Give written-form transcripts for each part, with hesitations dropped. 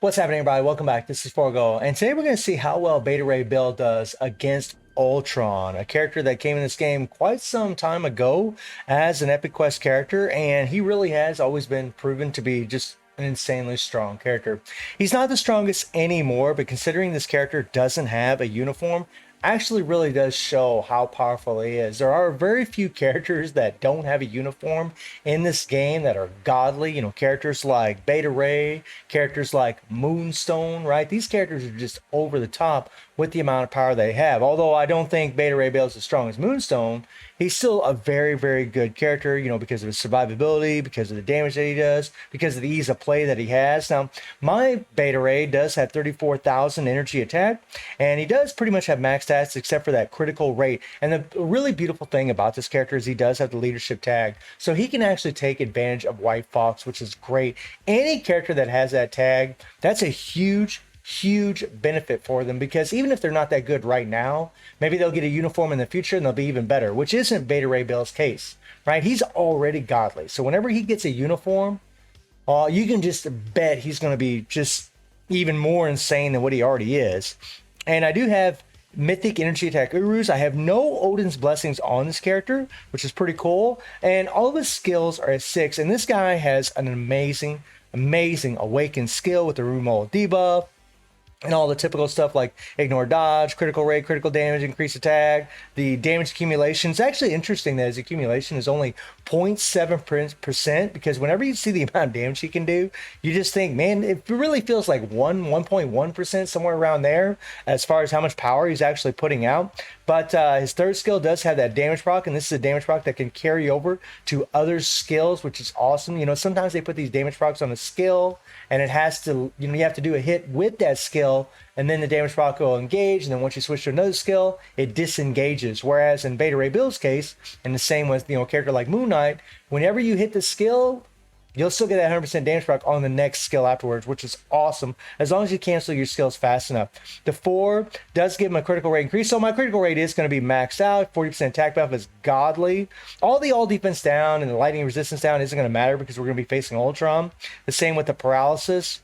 What's happening, everybody? Welcome back. This is Forgo, and today we're going to see how well Beta Ray Bill does against Ultron, a character that came in this game quite some time ago as an Epic Quest character, and he really has always been proven to be just an insanely strong character. He's not the strongest anymore, but considering this character doesn't have a uniform, actually really does show how powerful he is. There are very few characters that don't have a uniform in this game that are godly. You know, characters like Beta Ray, characters like Moonstone, right? These characters are just over the top with the amount of power they have. Although I don't think Beta Ray Bill is as strong as Moonstone, he's still a very, very good character, you know, because of his survivability, because of the damage that he does, because of the ease of play that he has. Now, my Beta Ray does have 34,000 energy attack, and he does pretty much have max stats except for that critical rate. And the really beautiful thing about this character is he does have the leadership tag, so he can actually take advantage of White Fox, which is great. Any character that has that tag, that's a huge benefit for them, because even if they're not that good right now, maybe they'll get a uniform in the future and they'll be even better, which isn't Beta Ray Bill's case, right? He's already godly, so whenever he gets a uniform, you can just bet he's going to be just even more insane than what he already is. And I do have Mythic Energy Attack Urus. I have no Odin's Blessings on this character, which is pretty cool, and all of his skills are at 6, and this guy has an amazing Awakened skill with the Rumold debuff, and all the typical stuff like ignore dodge, critical rate, critical damage, increase attack. The damage accumulation is actually interesting that his accumulation is only 0.7%, because whenever you see the amount of damage he can do, you just think, man, it really feels like 1.1%, somewhere around there, as far as how much power he's actually putting out. But his third skill does have that damage proc, and this is a damage proc that can carry over to other skills, which is awesome. You know, sometimes they put these damage procs on a skill, and it has to, you know, you have to do a hit with that skill, and then the damage proc will engage, and then once you switch to another skill, it disengages. Whereas in Beta Ray Bill's case, and the same with, you know, a character like Moon Knight, whenever you hit the skill, you'll still get that 100% damage proc on the next skill afterwards, which is awesome, as long as you cancel your skills fast enough. The 4 does give him a critical rate increase, so my critical rate is going to be maxed out. 40% attack buff is godly. All defense down and the lightning resistance down isn't going to matter, because we're going to be facing Ultron. The same with the paralysis.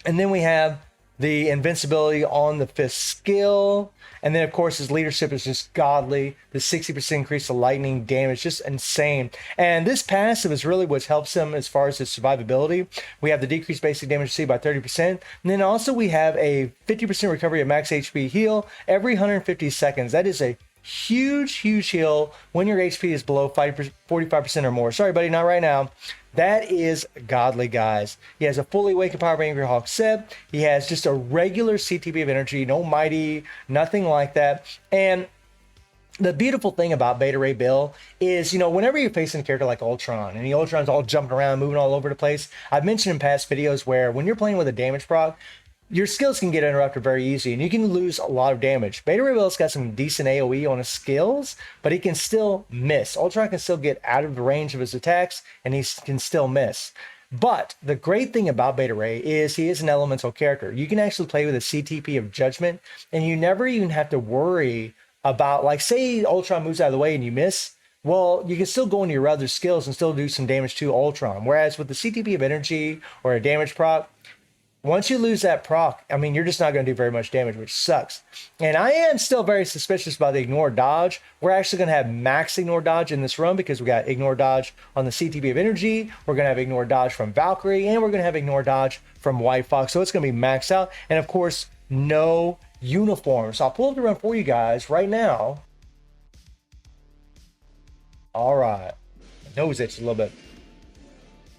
And then we have the invincibility on the 5th skill, and then of course his leadership is just godly. The 60% increase to lightning damage, just insane. And this passive is really what helps him as far as his survivability. We have the decreased basic damage received by 30%, and then also we have a 50% recovery of max HP heal every 150 seconds. That is a huge heal when your HP is below 45% or more. Sorry, buddy, not right now. That is godly, guys. He has a fully awakened power of Angry Hawk set. He has just a regular CTB of energy, no mighty, nothing like that. And the beautiful thing about Beta Ray Bill is, you know, whenever you're facing a character like Ultron, and the Ultron's all jumping around, moving all over the place, I've mentioned in past videos where when you're playing with a damage proc, your skills can get interrupted very easy, and you can lose a lot of damage. Beta Ray Bill's got some decent AoE on his skills, but he can still miss. Ultron can still get out of the range of his attacks, and he can still miss. But the great thing about Beta Ray is he is an elemental character. You can actually play with a CTP of Judgment, and you never even have to worry about, like, say Ultron moves out of the way and you miss. Well, you can still go into your other skills and still do some damage to Ultron. Whereas with the CTP of Energy or a damage proc, once you lose that proc, I mean, you're just not going to do very much damage, which sucks. And I am still very suspicious about the ignore dodge. We're actually going to have max ignore dodge in this run, because we got ignore dodge on the CTB of Energy. We're going to have ignore dodge from Valkyrie, and we're going to have ignore dodge from White Fox. So it's going to be maxed out. And of course, no uniform. So I'll pull up the run for you guys right now. All right. Nose itch a little bit.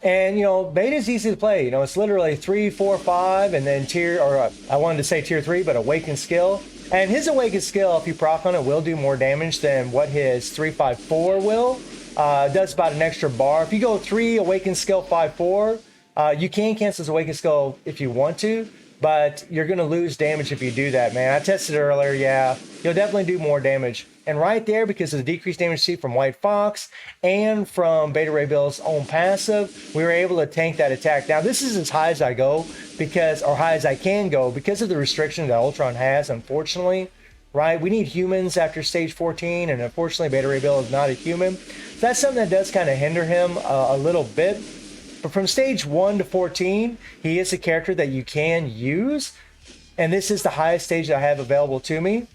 And, you know, beta is easy to play. You know, it's literally 3, 4, 5, and then tier, or I wanted to say tier 3, but awakened skill. And his awakened skill, if you proc on it, will do more damage than what his 3, 5, 4 will. Does about an extra bar. If you go 3, awakened skill, 5, 4, you can cancel his awakened skill if you want to, but you're going to lose damage if you do that, man. I tested it earlier, yeah. You'll definitely do more damage. And right there, because of the decreased damage received from White Fox and from Beta Ray Bill's own passive, we were able to tank that attack. Now, this is as high as I go, because, or high as I can go, because of the restriction that Ultron has, unfortunately, right? We need humans after stage 14, and unfortunately, Beta Ray Bill is not a human. So that's something that does kind of hinder him a little bit. But from stage 1 to 14, he is a character that you can use. And this is the highest stage that I have available to me.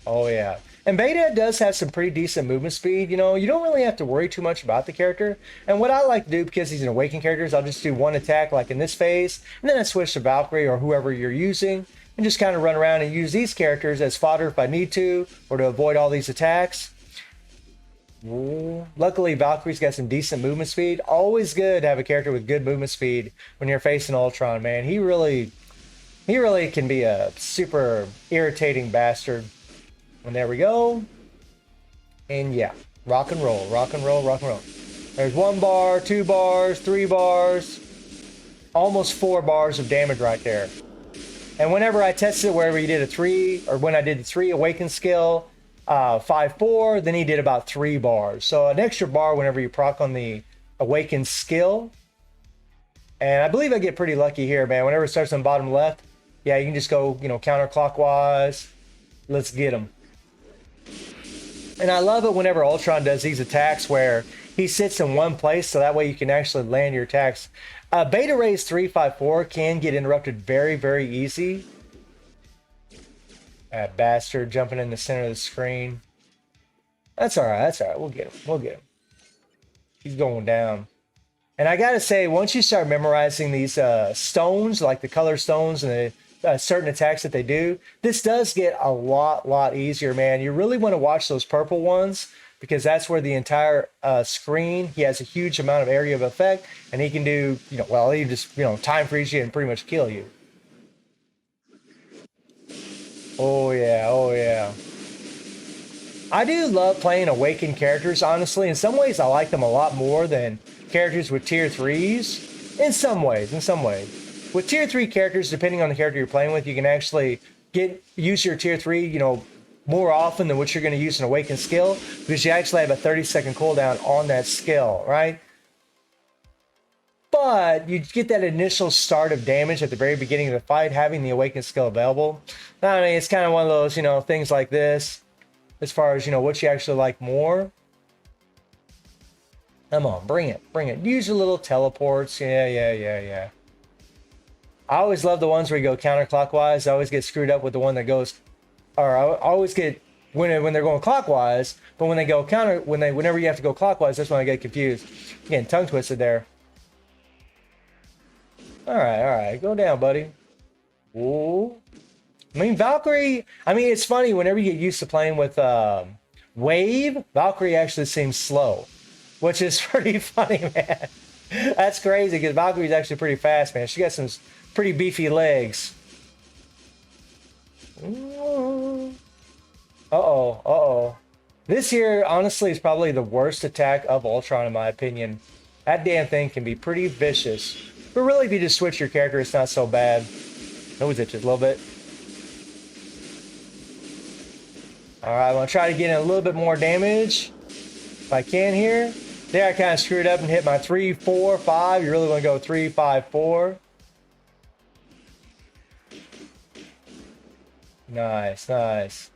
Oh yeah. And Beta does have some pretty decent movement speed. You know, you don't really have to worry too much about the character. And what I like to do, because he's an awakened character, is I'll just do one attack like in this phase, and then I switch to Valkyrie or whoever you're using, and just kind of run around and use these characters as fodder if I need to, or to avoid all these attacks. Ooh. Luckily, Valkyrie's got some decent movement speed. Always good to have a character with good movement speed when you're facing Ultron, man. He really can be a super irritating bastard. And there we go. And yeah, rock and roll, rock and roll, rock and roll. There's 1 bar, 2 bars, 3 bars, almost 4 bars of damage right there. And whenever I tested it, wherever he did a 3, or when I did the 3 awaken skill, 5-4, then he did about 3 bars. So an extra bar whenever you proc on the awaken skill. And I believe I get pretty lucky here, man. Whenever it starts on the bottom left, yeah, you can just go, you know, counterclockwise. Let's get him. And I love it whenever Ultron does these attacks where he sits in one place, so that way you can actually land your attacks. Beta Ray's 3-5-4 can get interrupted very, very easy. That bastard jumping in the center of the screen. That's all right. That's all right. We'll get him. We'll get him. He's going down. And I gotta say, once you start memorizing these stones, like the color stones and the certain attacks that they do, this does get a lot easier, man. You really want to watch those purple ones, because that's where the entire screen, he has a huge amount of area of effect, and he can do, you know, well, he just, you know, time freeze you and pretty much kill you. Oh yeah, oh yeah. I do love playing awakened characters, honestly. In some ways, I like them a lot more than characters with tier 3s. In some ways, in some ways. With tier 3 characters, depending on the character you're playing with, you can actually use your tier 3, you know, more often than what you're going to use an awakened skill, because you actually have a 30-second cooldown on that skill, right? But you get that initial start of damage at the very beginning of the fight, having the awakened skill available. I mean, it's kind of one of those, you know, things like this, as far as, you know, what you actually like more. Come on, bring it, bring it. Use your little teleports. Yeah. I always love the ones where you go counterclockwise. I always get screwed up with the one that goes, or I always get when they're going clockwise, but when they go whenever you have to go clockwise, that's when I get confused. Getting tongue twisted there. All right, go down, buddy. Ooh. I mean, Valkyrie, I mean, it's funny, whenever you get used to playing with Wave, Valkyrie actually seems slow, which is pretty funny, man. That's crazy, because Valkyrie's actually pretty fast, man. She got some pretty beefy legs. Uh-oh. This here, honestly, is probably the worst attack of Ultron, in my opinion. That damn thing can be pretty vicious. But really, if you just switch your character, it's not so bad. Nose itches a little bit. Alright, I'm going to try to get in a little bit more damage, if I can here. There, I kind of screwed up and hit my 3, 4, 5. You really want to go 3, 5, 4. Nice.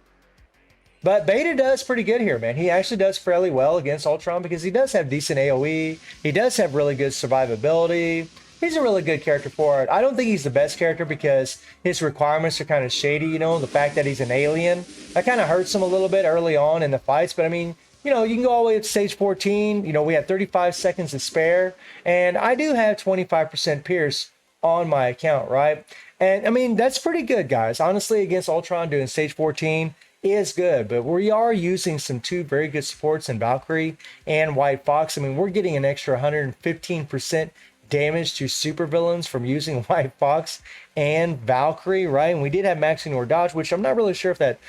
But Beta does pretty good here, man. He actually does fairly well against Ultron, because he does have decent AoE. He does have really good survivability. He's a really good character for it. I don't think he's the best character, because his requirements are kind of shady, you know. The fact that he's an alien, that kind of hurts him a little bit early on in the fights. But I mean, you know, you can go all the way up to stage 14. You know, we have 35 seconds to spare. And I do have 25% Pierce on my account, right? And I mean, that's pretty good, guys. Honestly, against Ultron, doing stage 14 is good. But we are using some 2 very good supports in Valkyrie and White Fox. I mean, we're getting an extra 115% damage to supervillains from using White Fox and Valkyrie, right? And we did have Max Ignore Dodge, which I'm not really sure if that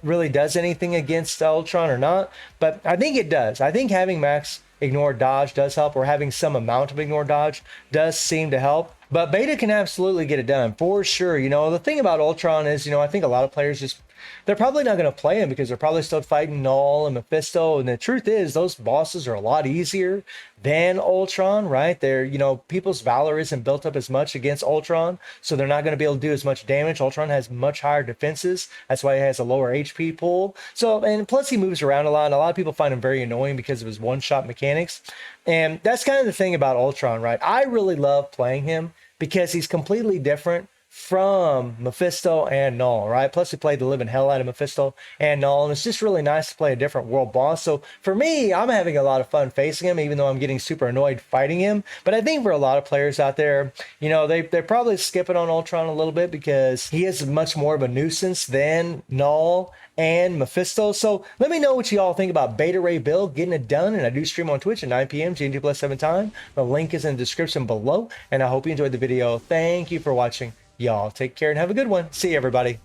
really does anything against Ultron or not, but I think it does. I think having Max Ignore Dodge does help, or having some amount of Ignore Dodge does seem to help. But Beta can absolutely get it done, for sure. You know, the thing about Ultron is, you know, I think a lot of players just they're probably not going to play him because they're probably still fighting Null and Mephisto. And the truth is, those bosses are a lot easier than Ultron, right? They're, people's valor isn't built up as much against Ultron, so they're not going to be able to do as much damage. Ultron has much higher defenses. That's why he has a lower HP pool. So, and plus he moves around a lot. And a lot of people find him very annoying because of his one-shot mechanics. And that's kind of the thing about Ultron, right? I really love playing him because he's completely different from Mephisto and Null, right? Plus, we played the living hell out of Mephisto and Null, and it's just really nice to play a different world boss. So for me, I'm having a lot of fun facing him, even though I'm getting super annoyed fighting him. But I think for a lot of players out there, they're probably skipping on Ultron a little bit because he is much more of a nuisance than Null and Mephisto. So let me know what you all think about Beta Ray build, getting it done. And I do stream on Twitch at 9 p.m. GMT plus 7 time. The link is in the description below. And I hope you enjoyed the video. Thank you for watching. Y'all take care and have a good one. See you, everybody.